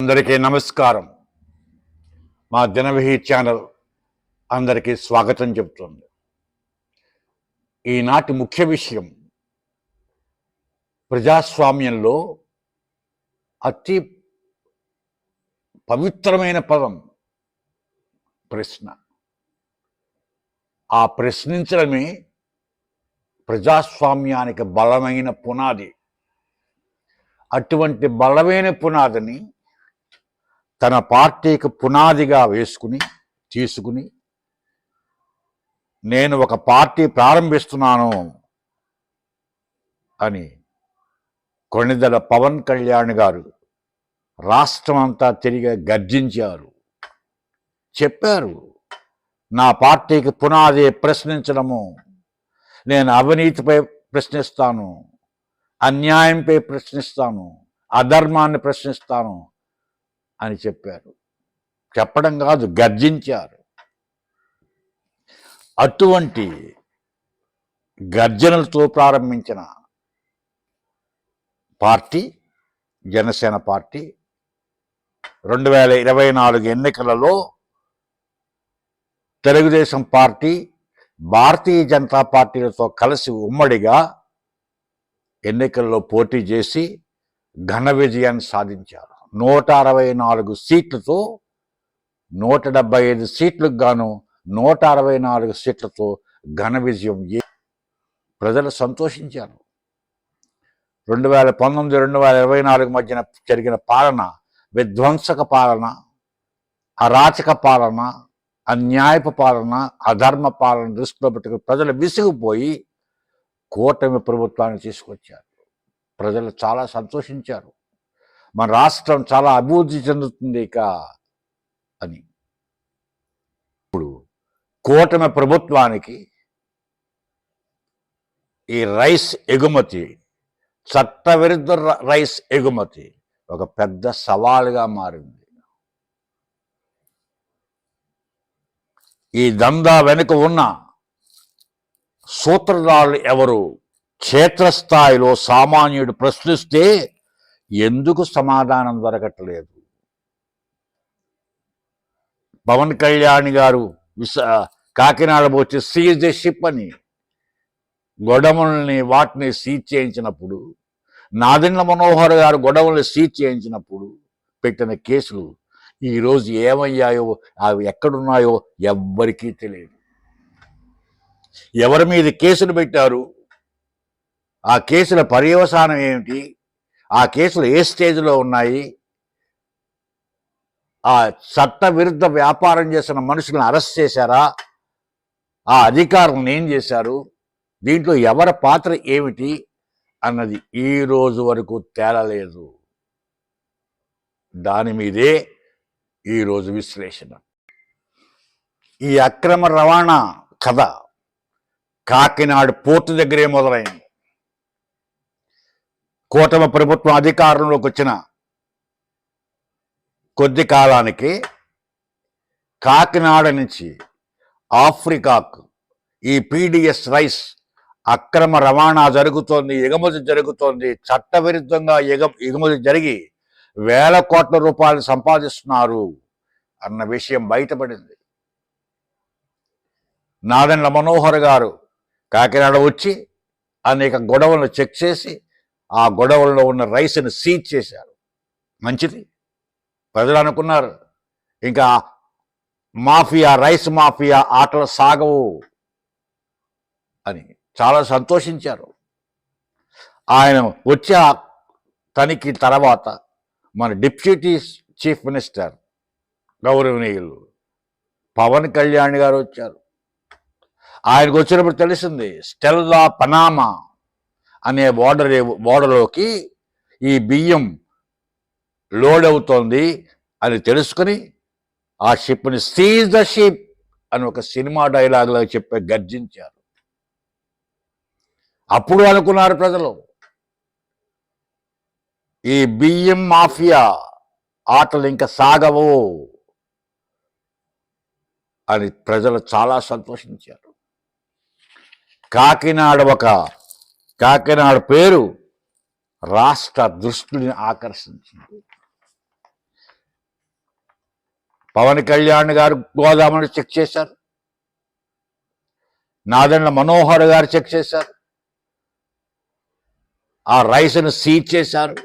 అందరికీ నమస్కారం. మా దినవిహి ఛానల్ అందరికీ స్వాగతం చెబుతుంది. ఈనాటి ముఖ్య విషయం, ప్రజాస్వామ్యంలో అతి పవిత్రమైన పదం ప్రశ్న. ఆ ప్రశ్నించడమే ప్రజాస్వామ్యానికి బలమైన పునాది. అటువంటి బలమైన పునాదిని తన పార్టీకి పునాదిగా తీసుకుని నేను ఒక పార్టీ ప్రారంభిస్తున్నాను అని కొణిదెల పవన్ కళ్యాణ్ గారు రాష్ట్రం అంతా తిరిగి గర్జించారు, చెప్పారు. నా పార్టీకి పునాది ప్రశ్నించడము, నేను అవినీతిపై ప్రశ్నిస్తాను, అన్యాయంపై ప్రశ్నిస్తాను, అధర్మాన్ని ప్రశ్నిస్తాను అని చెప్పారు. చెప్పడం కాదు, గర్జించారు. అటువంటి గర్జనలతో ప్రారంభించిన పార్టీ జనసేన పార్టీ 2024 ఎన్నికలలో తెలుగుదేశం పార్టీ, భారతీయ జనతా పార్టీలతో కలిసి ఉమ్మడిగా ఎన్నికల్లో పోటీ చేసి ఘన విజయాన్ని సాధించారు. 164 సీట్లతో 175 సీట్లకు గాను 164 సీట్లతో ఘన విజయం. ప్రజలు సంతోషించారు. 2019-2024 మధ్యన జరిగిన పాలన విధ్వంసక పాలన, అరాచక పాలన, అన్యాయపు పాలన, అధర్మ పాలన దృష్టిలో పెట్టుకుని ప్రజలు విసిగిపోయి కూటమి ప్రభుత్వాన్ని తీసుకొచ్చారు. ప్రజలు చాలా సంతోషించారు. మన రాష్ట్రం చాలా అభివృద్ధి చెందుతుంది ఇక అని. ఇప్పుడు కూటమి ప్రభుత్వానికి ఈ రైస్ ఎగుమతి, చట్టవిరుద్ధ రైస్ ఎగుమతి ఒక పెద్ద సవాలుగా మారింది. ఈ దందా వెనుక ఉన్న సూత్రధారులు ఎవరు? క్షేత్రస్థాయిలో సామాన్యుడు ప్రశ్నిస్తే ఎందుకు సమాధానం దొరకట్లేదు? పవన్ కళ్యాణ్ గారు కాకినాడ వచ్చి సీజ్ ది షిప్ అని గొడవల్ని వాటిని సీజ్ చేయించినప్పుడు, నాదెండ్ల మనోహర్ గారు గొడవల్ని సీజ్ చేయించినప్పుడు పెట్టిన కేసులు ఈరోజు ఏమయ్యాయో, అవి ఎక్కడున్నాయో ఎవ్వరికీ తెలియదు. ఎవరి మీద కేసులు పెట్టారు, ఆ కేసుల పర్యవసానం ఏమిటి, ఆ కేసులు ఏ స్టేజ్లో ఉన్నాయి, ఆ చట్ట విరుద్ధ వ్యాపారం చేసిన మనుషులను అరెస్ట్ చేశారా, ఆ అధికారులను ఏం చేశారు, దీంట్లో ఎవరి పాత్ర ఏమిటి అన్నది ఈ రోజు వరకు తేలలేదు. దాని మీదే ఈరోజు విశ్లేషణ. ఈ అక్రమ రవాణా కథ కాకినాడ పోర్టు దగ్గరే మొదలైంది. కూటమి ప్రభుత్వం అధికారంలోకి వచ్చిన కొద్ది కాలానికి కాకినాడ నుంచి ఆఫ్రికాకు ఈ పీడిఎస్ రైస్ అక్రమ రవాణా జరుగుతోంది, ఎగుమతి జరుగుతోంది. చట్టవిరుద్ధంగా ఎగుమతి జరిగి వేల కోట్ల రూపాయలు సంపాదిస్తున్నారు అన్న విషయం బయటపడింది. నాదెండ్ల మనోహర్ గారు కాకినాడ వచ్చి అనేక గొడవలను చెక్ చేసి ఆ గొడవల్లో ఉన్న రైస్ని సీజ్ చేశారు. మంచిది. ప్రజలు అనుకున్నారు ఇంకా మాఫియా, రైస్ మాఫియా ఆటలు సాగవు అని చాలా సంతోషించారు. ఆయన వచ్చే తనిఖీ తర్వాత మన డిప్యూటీ చీఫ్ మినిస్టర్ గౌరవనీయులు పవన్ కళ్యాణ్ గారు వచ్చారు. ఆయనకు వచ్చినప్పుడు తెలిసింది స్టెల్లా పనామా అనే బోర్డర్లోకి ఈ బియ్యం లోడ్ అవుతోంది అని తెలుసుకుని ఆ షిప్ని సీజ్ ద షిప్ అని ఒక సినిమా డైలాగ్లో చెప్పి గర్జించారు. అప్పుడు అనుకున్నారు ప్రజలు, ఈ బియ్యం మాఫియా ఆటలు ఇంకా సాగవు అని ప్రజలు చాలా సంతోషించారు. కాకినాడ పేరు రాష్ట్ర దృష్టిని ఆకర్షించింది. పవన్ కళ్యాణ్ గారు గోదాములు చెక్ చేశారు, నాదెండ్ల మనోహర్ గారు చెక్ చేశారు, ఆ రైస్ను సీజ్ చేశారు.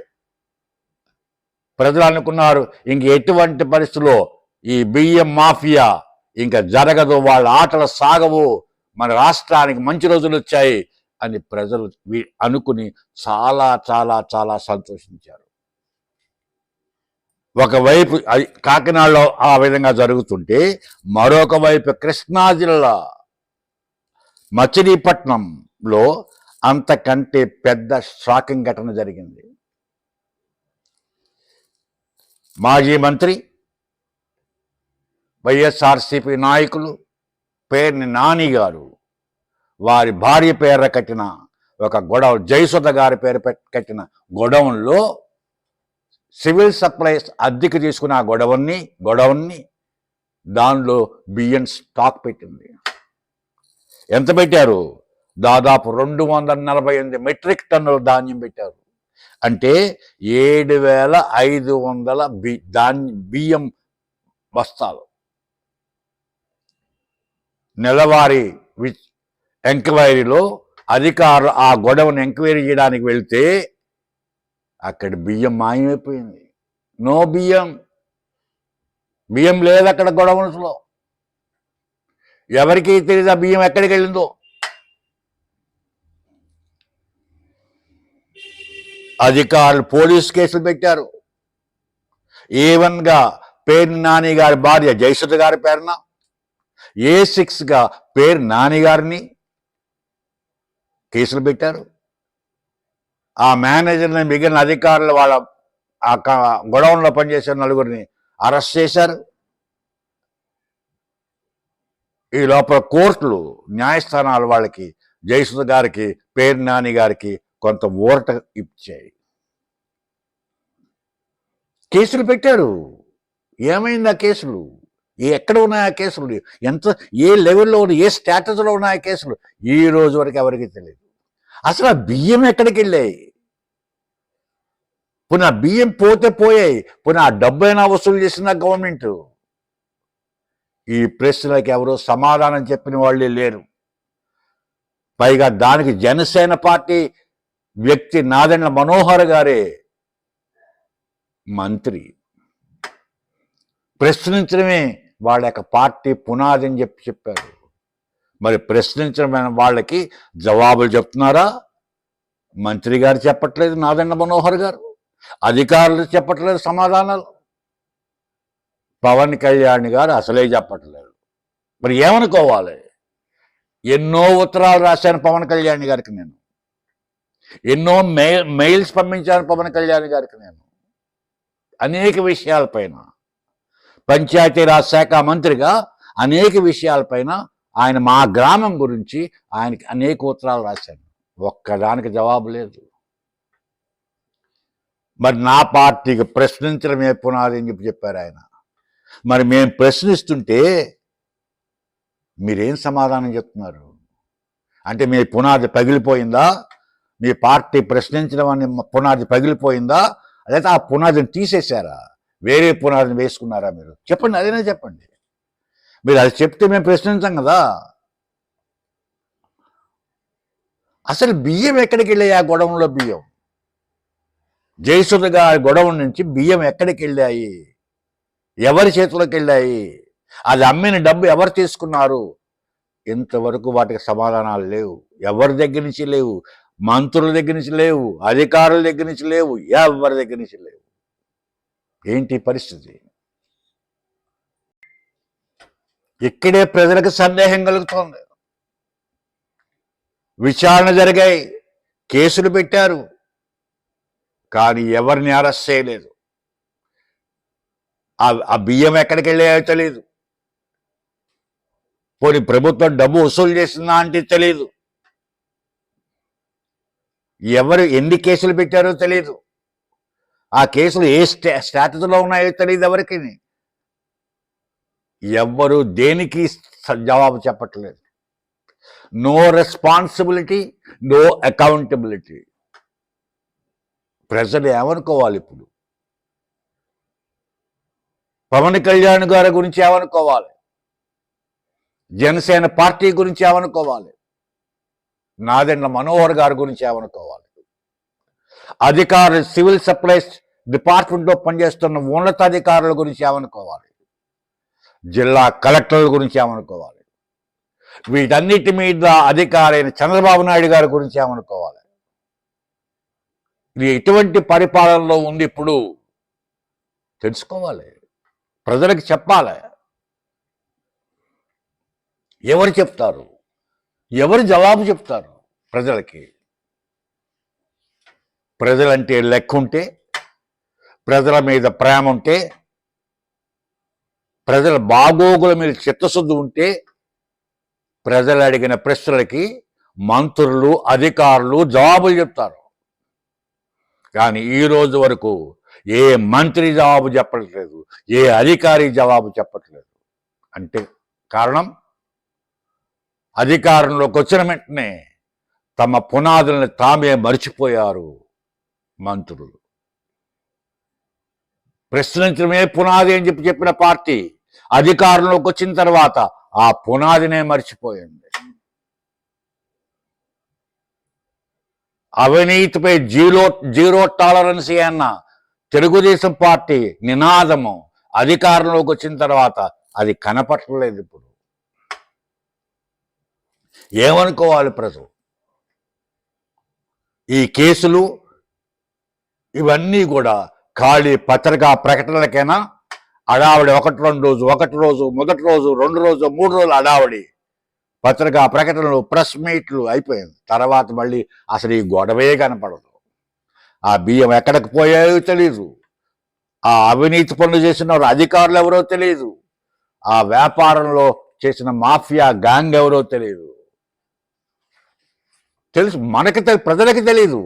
ప్రజలు అనుకున్నారు ఇంక ఎటువంటి పరిస్థితుల్లో ఈ బియ్యం మాఫియా ఇంకా జరగదు, వాళ్ళ ఆటలు సాగవు, మన రాష్ట్రానికి మంచి రోజులు వచ్చాయి అని ప్రజలు అనుకుని చాలా చాలా చాలా సంతోషించారు. ఒకవైపు కాకినాడలో ఆ విధంగా జరుగుతుంటే, మరొక వైపు కృష్ణా జిల్లా మచిలీపట్నంలో అంతకంటే పెద్ద షాకింగ్ ఘటన జరిగింది. మాజీ మంత్రి వైఎస్ఆర్సీపీ నాయకులు పేర్ని నాని గారు వారి భార్య పేర కట్టిన ఒక గొడవ, జయసుధ గారి పేరు కట్టిన గొడవన్లో సివిల్ సప్లైస్ అద్దెకి తీసుకున్న ఆ గొడవన్ని దానిలో బియ్యం స్టాక్ పెట్టింది. ఎంత పెట్టారు? దాదాపు 248 మెట్రిక్ టన్నుల ధాన్యం పెట్టారు. అంటే 7,500 బియ్యం బస్తాలు. నెలవారీ ఎంక్వైరీలో అధికారులు ఆ గొడవను ఎంక్వైరీ చేయడానికి వెళ్తే అక్కడ బియ్యం మాయమైపోయింది. నో బియ్యం లేదు అక్కడ గొడవలో. ఎవరికి తెలియదు ఆ బియ్యం ఎక్కడికి వెళ్ళిందో. అధికారులు పోలీస్ కేసులు పెట్టారు. A1గా పేరు నాని గారి భార్య జయసుధ గారి పేరున, A6గా పేరు నాని గారిని కేసులు పెట్టారు. ఆ మేనేజర్ని, మిగిలిన అధికారులు వాళ్ళ ఆ గొడవల్లో పనిచేసే 4గురిని అరెస్ట్ చేశారు. ఈ లోపల కోర్టులు, న్యాయస్థానాలు వాళ్ళకి, జయసుధ గారికి, పేరు నాని గారికి కొంత ఊరట ఇచ్చాయి. కేసులు పెట్టారు. ఏమైంది ఆ కేసులు? ఎక్కడ ఉన్నాయి ఆ కేసులు? ఏ లెవెల్లో ఉన్నాయి, ఏ స్టేటస్లో ఉన్నాయి ఆ కేసులు? ఈ రోజు వరకు ఎవరికి తెలియదు. అసలు ఆ బియ్యం ఎక్కడికి వెళ్ళాయి? పునః బియ్యం పోతే పోయాయి, పునః ఆ డబ్బైనా వసూలు చేసిన గవర్నమెంట్. ఈ ప్రశ్నలకు ఎవరో సమాధానం చెప్పిన వాళ్ళే లేరు. పైగా దానికి జనసేన పార్టీ వ్యక్తి నాదెండ్ల మనోహర్ గారే మంత్రి. ప్రశ్నించడమే వాళ్ళ యొక్క పార్టీ పునాది అని చెప్పారు. మరి ప్రశ్నించడమైన వాళ్ళకి జవాబులు చెప్తున్నారా? మంత్రి గారు చెప్పట్లేదు, నాదెండ్ల మనోహర్ గారు, అధికారులు చెప్పట్లేదు సమాధానాలు, పవన్ కళ్యాణ్ గారు అసలే చెప్పట్లేదు. మరి ఏమనుకోవాలి? ఎన్నో ఉత్తరాలు రాశాను పవన్ కళ్యాణ్ గారికి, నేను ఎన్నో మెయిల్స్ పంపించాను పవన్ కళ్యాణ్ గారికి, నేను అనేక విషయాలపైన, పంచాయతీరాజ్ శాఖ మంత్రిగా అనేక విషయాలపైన ఆయన, మా గ్రామం గురించి ఆయనకి అనేక ఉత్తరాలు రాశాను. ఒక్కదానికి జవాబు లేదు. మరి నా పార్టీకి ప్రశ్నించడమే పునాది అని చెప్పారు ఆయన. మరి మేము ప్రశ్నిస్తుంటే మీరేం సమాధానం చెప్తున్నారు? అంటే మీ పునాది పగిలిపోయిందా? మీ పార్టీ ప్రశ్నించడం అనే పునాది పగిలిపోయిందా? లేదా ఆ పునాదిని తీసేశారా? వేరే పునాదిని వేసుకున్నారా? మీరు చెప్పండి, అదేనా చెప్పండి. మీరు అది చెప్తే మేము ప్రశ్నించాం కదా. అసలు బియ్యం ఎక్కడికి వెళ్ళాయి? ఆ గొడవలో బియ్యం, జయసుధ గారి గొడవ నుంచి బియ్యం ఎక్కడికి వెళ్ళాయి? ఎవరి చేతిలోకి వెళ్ళాయి? అది అమ్మిన డబ్బు ఎవరు తీసుకున్నారు? ఇంతవరకు వాటికి సమాధానాలు లేవు. ఎవరి దగ్గర నుంచి లేవు, మంత్రుల దగ్గర నుంచి లేవు, అధికారుల దగ్గర నుంచి లేవు, ఎవరి దగ్గర నుంచి లేవు. ఏంటి పరిస్థితి? ఇక్కడే ప్రజలకు సందేహం కలుగుతోంది. విచారణ జరిగాయి, కేసులు పెట్టారు, కానీ ఎవరిని అరెస్ట్ చేయలేదు. ఆ బియ్యం ఎక్కడికి వెళ్ళాయో తెలియదు. పోనీ ప్రభుత్వం డబ్బు వసూలు చేసిందా అంటే తెలియదు. ఎవరు ఎన్ని కేసులు పెట్టారో తెలియదు. ఆ కేసులు ఏ స్టేటస్లో ఉన్నాయో తెలియదు ఎవరికి. ఎవ్వరు దేనికి జవాబు చెప్పట్లేదు. No responsibility, no accountability. ప్రజలు ఏమనుకోవాలి ఇప్పుడు? పవన్ కళ్యాణ్ గారి గురించి ఏమనుకోవాలి, జనసేన పార్టీ గురించి ఏమనుకోవాలి, నాదెండ్ల మనోహర్ గారి గురించి ఏమనుకోవాలి, అధికారులు సివిల్ సప్లైస్ డిపార్ట్మెంట్లో పనిచేస్తున్న ఉన్నతాధికారుల గురించి ఏమనుకోవాలి, జిల్లా కలెక్టర్ల గురించి ఏమనుకోవాలి, వీటన్నిటి మీద అధికారైన చంద్రబాబు నాయుడు గారి గురించి ఏమనుకోవాలి. ఇది ఎటువంటి పరిపాలనలో ఉంది ఇప్పుడు తెలుసుకోవాలి, ప్రజలకు చెప్పాలి. ఎవరు చెప్తారు, ఎవరు జవాబు చెప్తారు ప్రజలకి? ప్రజలంటే లెక్క ఉంటే, ప్రజల మీద ప్రేమ ఉంటే, ప్రజల బాగోగుల మీద చిత్తశుద్ధి ఉంటే, ప్రజలు అడిగిన ప్రశ్నలకి మంత్రులు అధికారులు జవాబులు చెప్తారు. కానీ ఈ రోజు వరకు ఏ మంత్రి జవాబు చెప్పట్లేదు, ఏ అధికారి జవాబు చెప్పట్లేదు. అంటే కారణం, అధికారంలోకి వచ్చిన వెంటనే తమ పునాదులను తామే మర్చిపోయారు మంత్రులు. ప్రశ్నించడమే పునాది అని చెప్పిన పార్టీ అధికారంలోకి వచ్చిన తర్వాత ఆ పునాదినే మర్చిపోయింది. అవినీతిపై జీరో టాలరెన్సీ అన్న తెలుగుదేశం పార్టీ నినాదము అధికారంలోకి వచ్చిన తర్వాత అది కనపట్టలేదు. ఇప్పుడు ఏమనుకోవాలి ప్రజలు? ఈ కేసులు ఇవన్నీ కూడా ఖాళీ పత్రికా ప్రకటనలకైనా అడావిడి, ఒకటి రోజు మొదటి రోజు 2 రోజు 3 రోజులు అడావిడి, పత్రికా ప్రకటనలు, ప్రెస్ మీట్లు అయిపోయింది. తర్వాత మళ్ళీ అసలు ఈ గొడవే కనపడదు. ఆ బియ్యం ఎక్కడికి పోయాయో తెలియదు, ఆ అవినీతి పనులు చేసిన అధికారులు ఎవరో తెలియదు, ఆ వ్యాపారంలో చేసిన మాఫియా గ్యాంగ్ ఎవరో తెలియదు. తెలుసు, మనకి ప్రజలకి తెలీదు,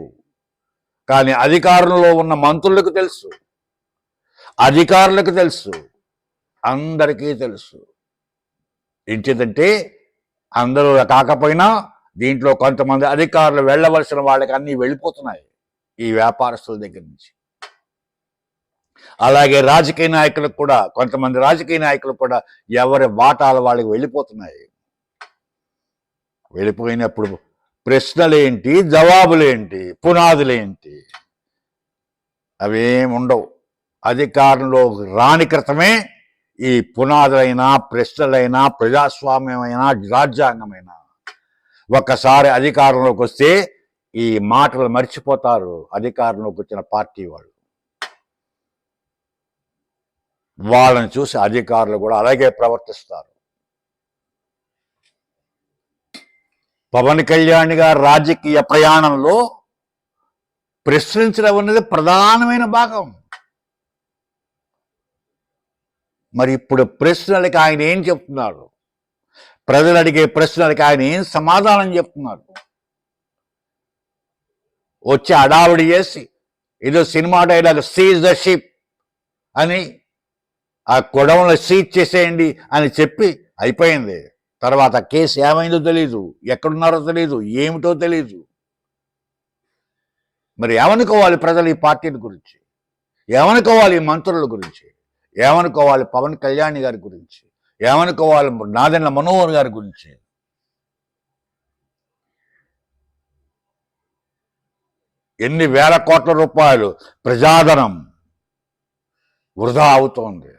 కానీ అధికారంలో ఉన్న మంత్రులకు తెలుసు, అధికారులకు తెలుసు, అందరికీ తెలుసు. ఏంటిదంటే అందరూ కాకపోయినా దీంట్లో కొంతమంది అధికారులు వెళ్ళవలసిన వాళ్ళకి అన్నీ వెళ్ళిపోతున్నాయి ఈ వ్యాపారస్తుల దగ్గర నుంచి. అలాగే రాజకీయ నాయకులకు కూడా, కొంతమంది రాజకీయ నాయకులు కూడా ఎవరి వాటాలు వాళ్ళకి వెళ్ళిపోతున్నాయి. వెళ్ళిపోయినప్పుడు ప్రశ్నలేంటి, జవాబులేంటి, పునాదులేంటి? అవేముండవు. అధికారంలో రాని క్రితమే ఈ పునాదులైనా, ప్రశ్నలైనా, ప్రజాస్వామ్యమైనా, రాజ్యాంగమైనా ఒక్కసారి అధికారంలోకి వస్తే ఈ మాటలు మర్చిపోతారు అధికారంలోకి వచ్చిన పార్టీ వాళ్ళు. వాళ్ళని చూసి అధికారులు కూడా అలాగే ప్రవర్తిస్తారు. పవన్ కళ్యాణ్ గారి రాజకీయ ప్రయాణంలో ప్రశ్నించడం అనేది ప్రధానమైన భాగం. మరి ఇప్పుడు ప్రశ్నలకి ఆయన ఏం చెప్తున్నారు? ప్రజలు అడిగే ప్రశ్నలకి ఆయన ఏం సమాధానం చెప్తున్నారు? వచ్చి అడావిడి చేసి ఏదో cinema dialogue seize the ship అని, ఆ గొడవలో సీజ్ చేసేయండి అని చెప్పి అయిపోయింది. తర్వాత కేసు ఏమైందో తెలీదు, ఎక్కడున్నారో తెలీదు, ఏమిటో తెలీదు. మరి ఏమనుకోవాలి ప్రజలు ఈ పార్టీల గురించి? ఏమనుకోవాలి ఈ మంత్రుల గురించి? ఏమనుకోవాలి పవన్ కళ్యాణ్ గారి గురించి? ఏమనుకోవాలి నాదెండ్ల మనోహర్ గారి గురించి? ఎన్ని వేల కోట్ల రూపాయలు ప్రజాధనం వృధా అవుతోంది.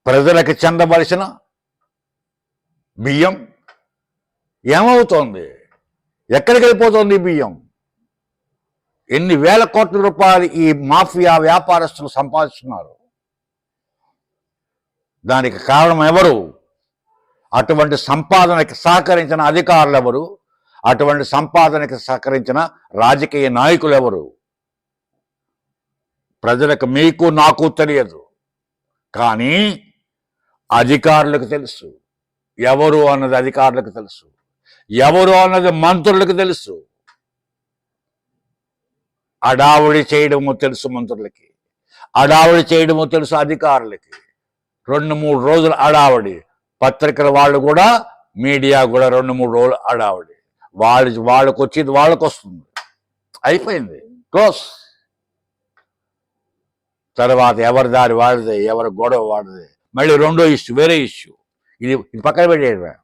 ప్రజలకు చెందవలసిన బియ్యం ఏమవుతోంది? ఎక్కడికి వెళ్ళిపోతుంది ఈ బియ్యం? ఎన్ని వేల కోట్ల రూపాయలు ఈ మాఫియా వ్యాపారస్తులు సంపాదిస్తున్నారు? దానికి కారణం ఎవరు? అటువంటి సంపాదనకి సహకరించిన అధికారులు ఎవరు? అటువంటి సంపాదనకి సహకరించిన రాజకీయ నాయకులు ఎవరు? ప్రజలకు, మీకు నాకు తెలియదు, కానీ అధికారులకు తెలుసు. ఎవరు అన్నది అధికారులకు తెలుసు, ఎవరు అన్నది మంత్రులకు తెలుసు. అడావుడి చేయడము తెలుసు మంత్రులకి, అడావుడి చేయడము తెలుసు అధికారులకి. 2-3 రోజులు అడావుడి, పత్రికల వాళ్ళు కూడా, మీడియా కూడా 2-3 రోజులు అడావుడి. వాళ్ళకి వచ్చేది వాళ్ళకు వస్తుంది, అయిపోయింది, క్లోజ్. తర్వాత ఎవరి దారి వాడిదే, ఎవరి గొడవ వాడిదే, మళ్ళీ రెండో ఇష్యూ, వేరే ఇష్యూ. ఇది పక్కన పెట్టేయడమే.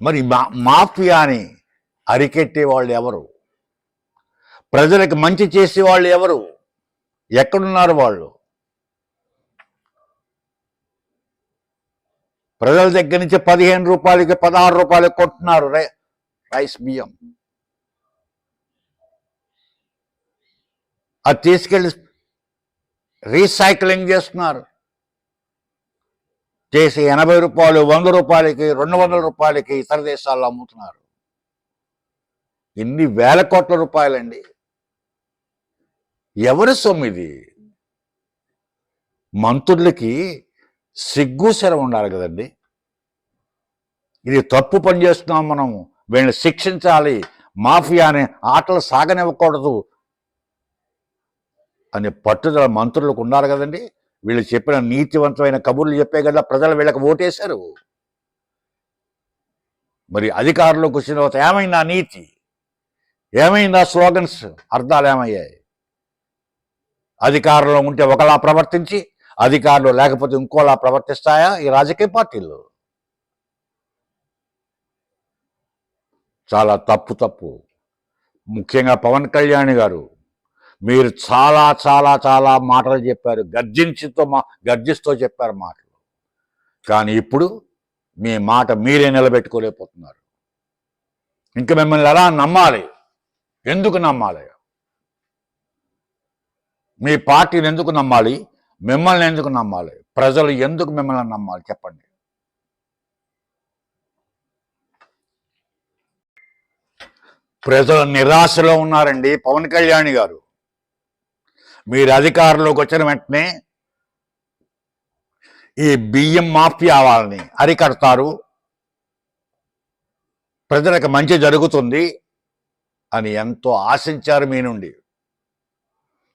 మరి మాఫియాని అరికెట్టే వాళ్ళు ఎవరు? ప్రజలకు మంచి చేసే వాళ్ళు ఎవరు? ఎక్కడున్నారు వాళ్ళు? ప్రజల దగ్గర నుంచి 15 రూపాయలకి 16 రూపాయలకి కొంటున్నారు రైస్ బియ్యం. అది తీసుకెళ్ళి రీసైక్లింగ్ చేస్తున్నారు. చేసి 80 రూపాయలు, 100 రూపాయలకి, 200 రూపాయలకి ఇతర దేశాల్లో అమ్ముతున్నారు. ఇన్ని వేల కోట్ల రూపాయలండి. ఎవరి సొమ్ము ఇది? మంత్రులకి సిగ్గు శరం ఉండాలి కదండి. ఇది తప్పు పని చేస్తున్నాం, మనం వీళ్ళని శిక్షించాలి, మాఫియాని ఆటలు సాగనివ్వకూడదు అనే పట్టుదల మంత్రులకు ఉండాలి కదండి. వీళ్ళు చెప్పిన నీతివంతమైన కబుర్లు చెప్పే కదా ప్రజలు వీళ్ళకి ఓటేశారు. మరి అధికారంలోకి వచ్చిన తర్వాత ఏమైందా నీతి? ఏమైందా స్లోగన్స్? అర్థాలు ఏమయ్యాయి? అధికారంలో ఉంటే ఒకలా ప్రవర్తించి, అధికారంలో లేకపోతే ఇంకోలా ప్రవర్తిస్తాయా ఈ రాజకీయ పార్టీలు? చాలా తప్పు. ముఖ్యంగా పవన్ కళ్యాణ్ గారు, మీరు చాలా చాలా చాలా మాటలు చెప్పారు, గర్జిస్తూ చెప్పారు మాటలు. కానీ ఇప్పుడు మీ మాట మీరే నిలబెట్టుకోలేకపోతున్నారు. ఇంకా మిమ్మల్ని ఎలా నమ్మాలి? ఎందుకు నమ్మాలి? మీ పార్టీని ఎందుకు నమ్మాలి? మిమ్మల్ని ఎందుకు నమ్మాలి? ప్రజలు ఎందుకు మిమ్మల్ని నమ్మాలి చెప్పండి. ప్రజలు నిరాశలో ఉన్నారండి. పవన్ కళ్యాణ్ గారు, మీరు అధికారంలోకి వచ్చిన వెంటనే ఈ బియ్యం మాఫియా వాళ్ళని అరికడతారు, ప్రజలకు మంచి జరుగుతుంది అని ఎంతో ఆశించారు మీ నుండి.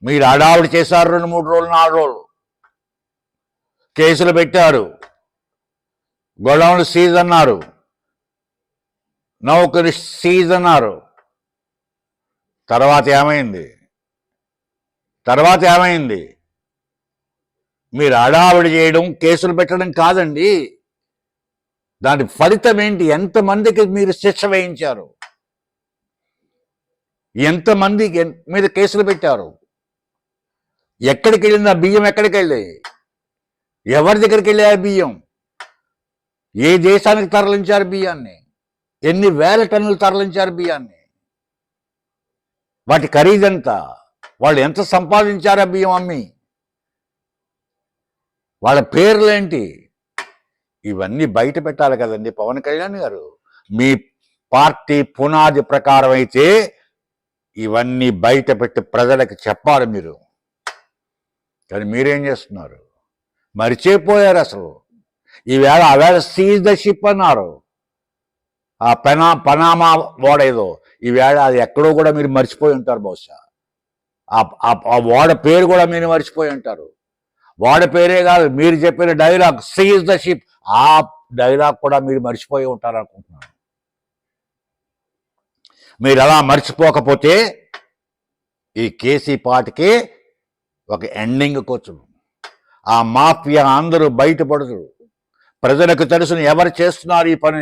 మీరు హడావుడి చేశారు. 2-3 రోజులు, 4 రోజులు కేసులు పెట్టారు, గొడవలు సీజ్ అన్నారు, నౌకరు సీజ్ అన్నారు. తర్వాత ఏమైంది? మీరు హడావుడి చేయడం, కేసులు పెట్టడం కాదండి. దాని ఫలితం ఏంటి? ఎంతమందికి మీరు శిక్ష వేయించారు? ఎంతమంది మీద కేసులు పెట్టారు? ఎక్కడికి వెళ్ళింది ఆ బియ్యం? ఎక్కడికి వెళ్ళాయి? ఎవరి దగ్గరికి వెళ్ళాయి ఆ బియ్యం? ఏ దేశానికి తరలించారు బియ్యాన్ని? ఎన్ని వేల టన్నులు తరలించారు బియ్యాన్ని? వాటి ఖరీదంత? వాళ్ళు ఎంత సంపాదించారు ఆ బియ్యం అమ్మి? వాళ్ళ పేర్లేంటి? ఇవన్నీ బయట పెట్టాలి కదండి పవన్ కళ్యాణ్ గారు. మీ పార్టీ పునాది ప్రకారం అయితే ఇవన్నీ బయట పెట్టి ప్రజలకు చెప్పాలి మీరు. కానీ మీరేం చేస్తున్నారు? మరిచిపోయారు అసలు. ఆవేళ సీజ్ ద షిప్ అన్నారు. ఆ పనామా ఓడేదో, ఈవేళ అది ఎక్కడో కూడా మీరు మర్చిపోయి ఉంటారు బహుశా. ఆ ఓడ పేరు కూడా మీరు మర్చిపోయి ఉంటారు. ఓడ పేరే కాదు, మీరు చెప్పిన డైలాగ్ సీజ్ ద షిప్, ఆ డైలాగ్ కూడా మీరు మర్చిపోయి ఉంటారు అనుకుంటున్నాను. మీరు అలా మర్చిపోకపోతే ఈ కేసీ పార్టీకి ఒక ఎండింగ్కి వచ్చును. ఆ మాఫియా అందరూ బయటపడుతురు. ప్రజలకు తెలుసును ఎవరు చేస్తున్నారు ఈ పని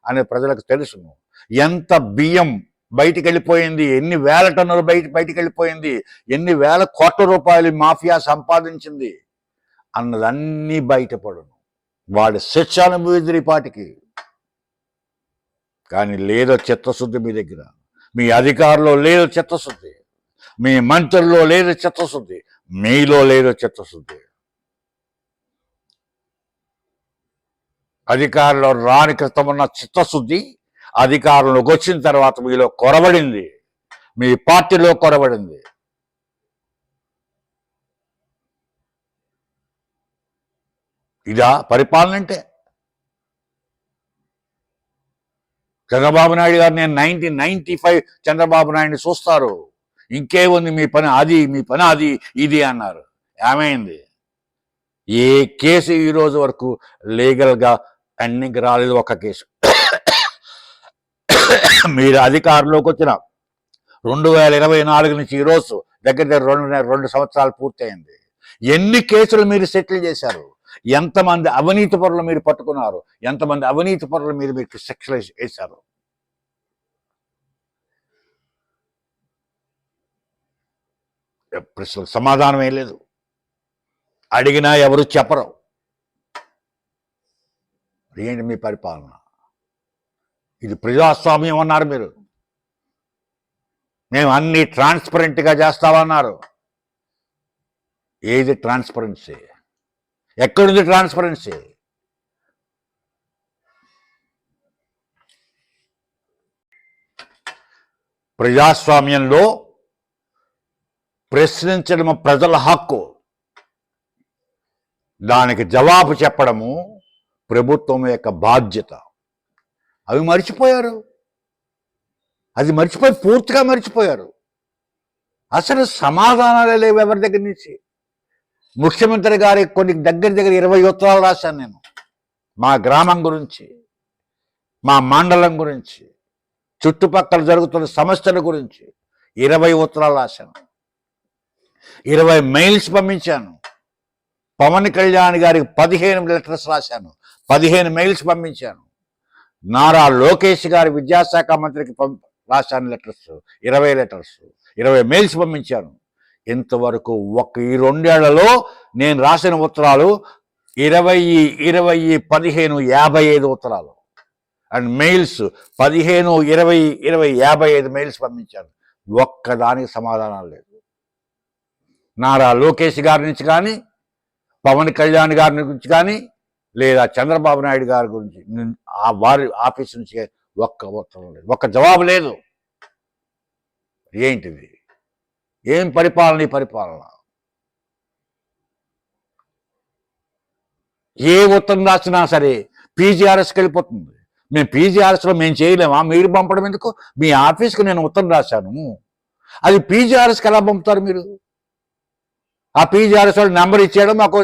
అని ప్రజలకు తెలుసును. ఎంత బియ్యం బయటికి వెళ్ళిపోయింది, ఎన్ని వేల టన్నులు బయటికి వెళ్ళిపోయింది, ఎన్ని వేల కోట్ల రూపాయలు మాఫియా సంపాదించింది అన్నదన్నీ బయటపడును. వాడి శిక్ష అనుభవించారు ఈ పార్టీకి. కానీ లేదో చిత్తశుద్ధి మీ దగ్గర, మీ అధికారంలో లేదు చిత్తశుద్ధి, మీ మంత్రుల్లో లేదు చిత్తశుద్ధి, మీలో లేదు చిత్తశుద్ధి. అధికారంలో రాని క్రితం ఉన్న చిత్తశుద్ధి అధికారంలోకి వచ్చిన తర్వాత మీలో కొరబడింది, మీ పార్టీలో కొరబడింది. ఇదా పరిపాలన అంటే? చంద్రబాబు నాయుడు గారు, నేను 1995 చంద్రబాబు నాయుడిని చూస్తారు, ఇంకేముంది మీ పని అది, మీ పని అది ఇది అన్నారు. ఏమైంది? ఏ కేసు ఈ రోజు వరకు లీగల్గా ఎండింగ్ రాలేదు. ఒక కేసు. మీరు అధికారంలోకి వచ్చిన 2024 నుంచి ఈరోజు దగ్గర దగ్గర 2 సంవత్సరాలు పూర్తయింది. ఎన్ని కేసులు మీరు సెటిల్ చేశారు? ఎంతమంది అవినీతి పరులు మీరు పట్టుకున్నారు? ఎంతమంది అవినీతి పరులు మీకు శిక్షలు వేశారు? ప్రశ్నలకు సమాధానం ఏం లేదు. అడిగినా ఎవరు చెప్పరు. ఏంటి మీ పరిపాలన? ఇది ప్రజాస్వామ్యం అన్నారు మీరు. మేము అన్ని ట్రాన్స్పరెంట్గా చేస్తామన్నారు. ఏది ట్రాన్స్పరెన్సీ? ఎక్కడుంది ట్రాన్స్పరెన్సీ? ప్రజాస్వామ్యంలో ప్రశ్నించడం ప్రజల హక్కు. దానికి జవాబు చెప్పడము ప్రభుత్వం యొక్క బాధ్యత. అవి మర్చిపోయారు. అది మర్చిపోయి పూర్తిగా మర్చిపోయారు. అసలు సమాధానాలే లేవు ఎవరి దగ్గర నుంచి. ముఖ్యమంత్రి గారికి కొన్ని దగ్గర 20 ఉత్తరాలు రాశాను నేను. మా గ్రామం గురించి, మా మండలం గురించి, చుట్టుపక్కల జరుగుతున్న సమస్యల గురించి 20 ఉత్తరాలు రాశాను. 20 మెయిల్స్ పంపించాను. పవన్ కళ్యాణ్ గారికి 15 లెటర్స్ రాశాను. 15 మెయిల్స్ పంపించాను. నారా లోకేష్ గారి విద్యాశాఖ మంత్రికి రాశాను లెటర్స్, 20 లెటర్స్, 20 మెయిల్స్ పంపించాను. ఇంతవరకు ఈ 2 ఏళ్లలో నేను రాసిన ఉత్తరాలు 20, 15, 55 ఉత్తరాలు. అండ్ మెయిల్స్ 15, 20, 55 మెయిల్స్ పంపించాను. ఒక్కదానికి సమాధానం లేదు. నారా లోకేష్ గారి నుంచి కానీ, పవన్ కళ్యాణ్ గారి నుంచి కానీ, లేదా చంద్రబాబు నాయుడు గారి గురించి వారి ఆఫీస్ నుంచి ఒక్క ఉత్తరం లేదు, ఒక్క జవాబు లేదు. ఏంటిది? ఏం పరిపాలన? ఈ పరిపాలన ఏ ఉత్తరం రాసినా సరే పీజీఆర్ఎస్కి వెళ్ళిపోతుంది. మేము పీజీఆర్ఎస్లో మేము చేయలేమా? మీరు పంపడం ఎందుకు? మీ ఆఫీస్కి నేను ఉత్తరం రాశాను, అది పీజీఆర్ఎస్కి ఎలా పంపుతారు మీరు? ఆ పీజీఆర్ఎస్ వాళ్ళు నెంబర్ ఇచ్చేయడం, మాకు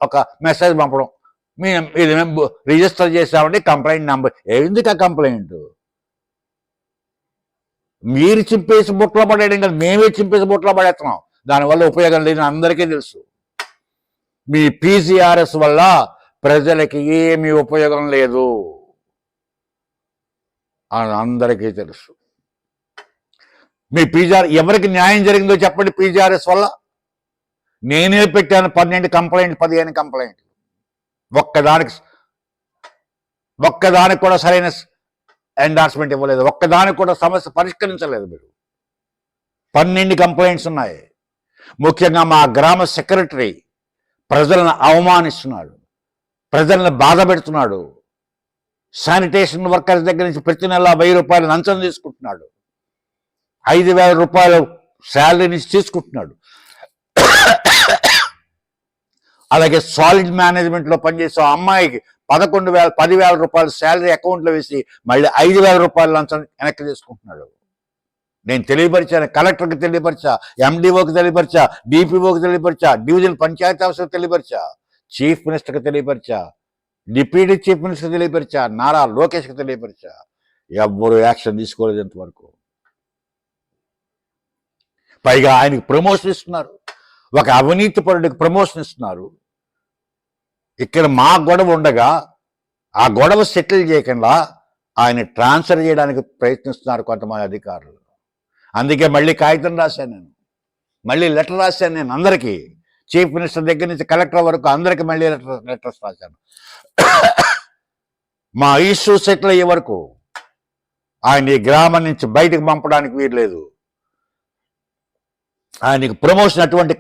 ఒక మెసేజ్ పంపడం, ఇది మేము రిజిస్టర్ చేసామంటే కంప్లైంట్ నెంబర్. ఎందుకు ఆ కంప్లైంట్? మీరు చింపేసి బుట్టలో పడేయడం కదా, మేమే చింపేసి బుట్టలో పడేస్తున్నాం. దానివల్ల ఉపయోగం లేదని అందరికీ తెలుసు. మీ పీజీఆర్ఎస్ వల్ల ప్రజలకి ఏమీ ఉపయోగం లేదు అని అందరికీ తెలుసు. మీ పీజీఆర్ ఎవరికి న్యాయం జరిగిందో చెప్పండి. పీజీఆర్ఎస్ వల్ల నేనే పెట్టాను 12 కంప్లైంట్, 15 కంప్లైంట్లు. ఒక్కదానికి కూడా సరైన ఎండార్స్మెంట్ ఇవ్వలేదు. ఒక్కదానికి కూడా సమస్య పరిష్కరించలేదు మీరు. 12 కంప్లైంట్స్ ఉన్నాయి. ముఖ్యంగా మా గ్రామ సెక్రటరీ ప్రజలను అవమానిస్తున్నాడు, ప్రజలను బాధ పెడుతున్నాడు. శానిటేషన్ వర్కర్స్ దగ్గర నుంచి ప్రతి నెల 1000 రూపాయలు లంచం తీసుకుంటున్నాడు. 5000 రూపాయలు శాలరీ నుంచి తీసుకుంటున్నాడు. అలాగే సాలిడ్ మేనేజ్మెంట్లో పనిచేసే అమ్మాయికి 10,000 రూపాయలు శాలరీ అకౌంట్లో వేసి మళ్ళీ 5,000 రూపాయలు లంచం వెనక్కి తీసుకుంటున్నాడు. నేను తెలియపరిచాను, కలెక్టర్కి తెలియపరిచా, ఎండిఓకి తెలియపరిచా, డిపిఓకి తెలియపరిచా, డివిజన్ పంచాయతీ ఆఫీసర్కి తెలియపరిచా, చీఫ్ మినిస్టర్కి తెలియపరిచా, డిప్యూటీ చీఫ్ మినిస్టర్ తెలియపరిచా, నారా లోకేష్కి తెలియపరిచా. ఎవ్వరూ యాక్షన్ తీసుకోలేదు ఇంతవరకు. పైగా ఆయనకి ప్రమోషన్ ఇస్తున్నారు, ఒక అవినీతి పరుడికి ప్రమోషన్ ఇస్తున్నారు. ఇక్కడ మా గొడవ ఉండగా ఆ గొడవ సెటిల్ చేయకుండా ఆయన ట్రాన్స్ఫర్ చేయడానికి ప్రయత్నిస్తున్నారు కొంతమంది అధికారులు. అందుకే మళ్ళీ కాగితం రాశాను నేను, మళ్ళీ లెటర్ రాశాను నేను అందరికీ, చీఫ్ మినిస్టర్ దగ్గర నుంచి కలెక్టర్ వరకు అందరికీ మళ్ళీ లెటర్స్ రాశాను. మా ఇష్యూ సెటిల్ అయ్యే వరకు ఆయన ఈ గ్రామం నుంచి బయటకు పంపడానికి వీల్లేదు. ఆయనకి ప్రమోషన్, అటువంటి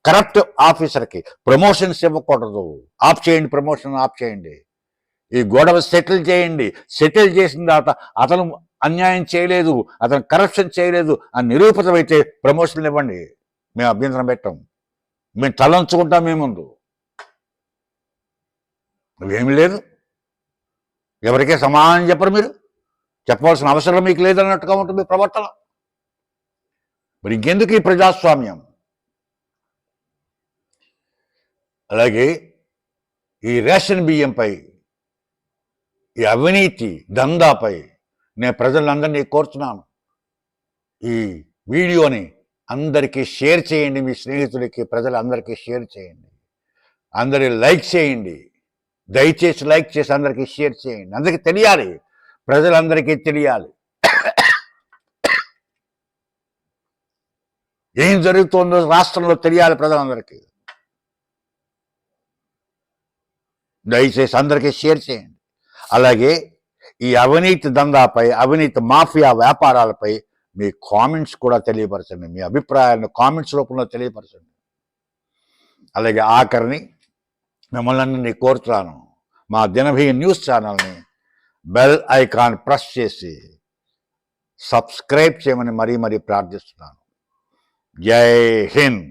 కరప్ట్ ఆఫీసర్కి ప్రమోషన్స్ ఇవ్వకూడదు. ఆఫ్ చేయండి, ప్రమోషన్ ఆఫ్ చేయండి. ఈ గొడవ సెటిల్ చేయండి. సెటిల్ చేసిన తర్వాత అతను అన్యాయం చేయలేదు, అతను కరప్షన్ చేయలేదు అని నిరూపితమైతే ప్రమోషన్లు ఇవ్వండి. మేము అభ్యంతరం పెట్టాం, మేము తలంచుకుంటాం మీ ముందు. నువ్వేమి లేదు, ఎవరికే సమాధానం చెప్పరు మీరు, చెప్పవలసిన అవసరం మీకు లేదన్నట్టుగా ఉంటుంది ప్రవర్తన. మరి ఇంకెందుకు ఈ ప్రజాస్వామ్యం? అలాగే ఈ రేషన్ బియ్యంపై, ఈ అవినీతి దందాపై నేను ప్రజలందరినీ కోరుతున్నాను, ఈ వీడియోని అందరికీ షేర్ చేయండి, మీ స్నేహితులకి, ప్రజలందరికీ షేర్ చేయండి, అందరి లైక్ చేయండి, దయచేసి లైక్ చేసి అందరికీ షేర్ చేయండి. అందరికీ తెలియాలి, ప్రజలందరికీ తెలియాలి ఏం జరుగుతుందో రాష్ట్రంలో తెలియాలి ప్రజలందరికీ. దయచేసి అందరికీ షేర్ చేయండి. అలాగే ఈ అవినీతి దందాపై, అవినీతి మాఫియా వ్యాపారాలపై మీ కామెంట్స్ కూడా తెలియపరచండి, మీ అభిప్రాయాలను కామెంట్స్ రూపంలో తెలియపరచండి. అలాగే ఆఖరిని మిమ్మల్ని అందరినీ కోరుతున్నాను, మా దినభి న్యూస్ ఛానల్ని బెల్ ఐకాన్ ప్రెస్ చేసి సబ్స్క్రైబ్ చేయమని మరీ ప్రార్థిస్తున్నాను. జై హింద్.